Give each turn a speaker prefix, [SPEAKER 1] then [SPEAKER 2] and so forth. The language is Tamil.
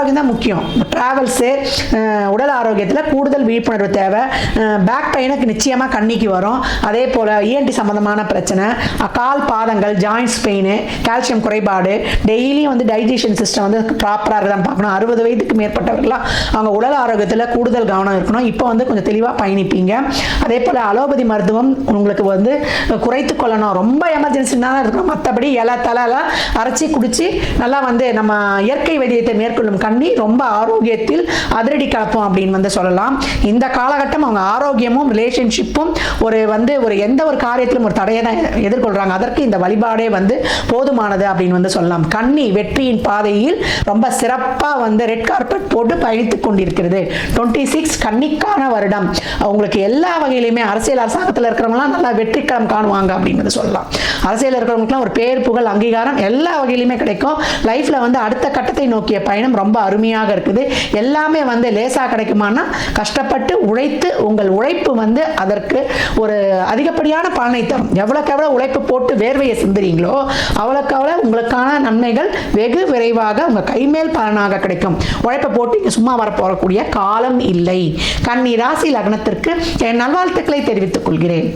[SPEAKER 1] ஆரோக்கியம் தான் முக்கியம். டிராவல்ஸு, உடல் ஆரோக்கியத்தில் கூடுதல் விழிப்புணர்வு தேவை. பேக் பெயினுக்கு நிச்சயமாக கண்ணிக்கு வரும். அதே போல் இஎன்டி சம்மந்தமான பிரச்சனை, கால் பாதங்கள், ஜாயின்ட்ஸ் பெயின், கால்சியம் குறைபாடு, டெய்லியும் வந்து டைஜஷன் சிஸ்டம் வந்து ப்ராப்பராக இருக்குதான் பார்க்கணும். 60 வயதுக்கு மேற்பட்டவர்களாம் அவங்க உடல் ஆரோக்கியத்தில் கூடுதல் கவனம் இருக்கணும். இப்போ வந்து கொஞ்சம் தெளிவாக பயணிப்பீங்க. அதே போல் அலோபதி மருத்துவம் உங்களுக்கு வந்து குறைத்து கொள்ளணும். ரொம்ப எமர்ஜென்சினா தான் இருக்கணும். மற்றபடி இலை தலைலாம் அரைச்சி குடிச்சு நல்லா வந்து நம்ம இயற்கை வைத்தியத்தை மேற்கொள்ளும் கண்ணி ரொம்ப ஆரோக்கியத்தில் அதிரடி கலப்போம் அப்படின்னு வந்து சொல்லலாம். இந்த காலகட்டம் அவங்க ஆரோக்கியமும் ரிலேஷன்ஷிப்பும் ஒரு எந்த ஒரு காரியத்திலும் ஒரு தடையை தான் எதிர்கொள்றாங்க. அதற்கு இந்த வழிபாடே வந்து போதுமானது அப்படின்னு வந்து சொல்லலாம். கன்னி வெற்றியின் பாதையில் ரொம்ப சிறப்பாக வந்து ரெட் கார்பெட் போட்டு பயணித்துக் கொண்டிருக்கிறது. 26 கன்னிக்கான வருடம். அவங்களுக்கு எல்லா வகையிலுமே அரசியல் அரசாங்கத்தில் இருக்கிறவங்களாம் நல்லா வெற்றிக்களம் காணுவாங்க அப்படின்னு சொல்லலாம். அரசியல் இருக்கிறவங்களுக்குலாம் ஒரு பேர் புகழ் அங்கீகாரம் எல்லா வகையிலுமே கிடைக்கும். லைஃப்ல வந்து அடுத்த கட்டத்தை நோக்கிய பயணம் ரொம்ப அருமையாக இருக்குது. எல்லாமே வந்து லேசா கிடைக்குமானா கஷ்டப்பட்டு உழைத்து உங்கள் உழைப்பு வந்து அதற்கு ஒரு அதிகப்படியான பலனை தரும். எவ்வளவுக்கு எவ்வளவு உழைப்பு போட்டு வேர்வையை சிந்துறீங்களோ அவ்வளவுக்கு அவ்வளவு உங்களுக்கான நன்மைகள் வெகு விரைவாக உங்க கைமேல் பலனாக கிடைக்கும். உழைப்பை போட்டு இங்க சும்மா வரப்போறக்கூடிய காலம் இல்லை. கன்னி ராசி லக்னத்திற்கு என் நல்வாழ்த்துக்களை தெரிவித்துக் கொள்கிறேன்.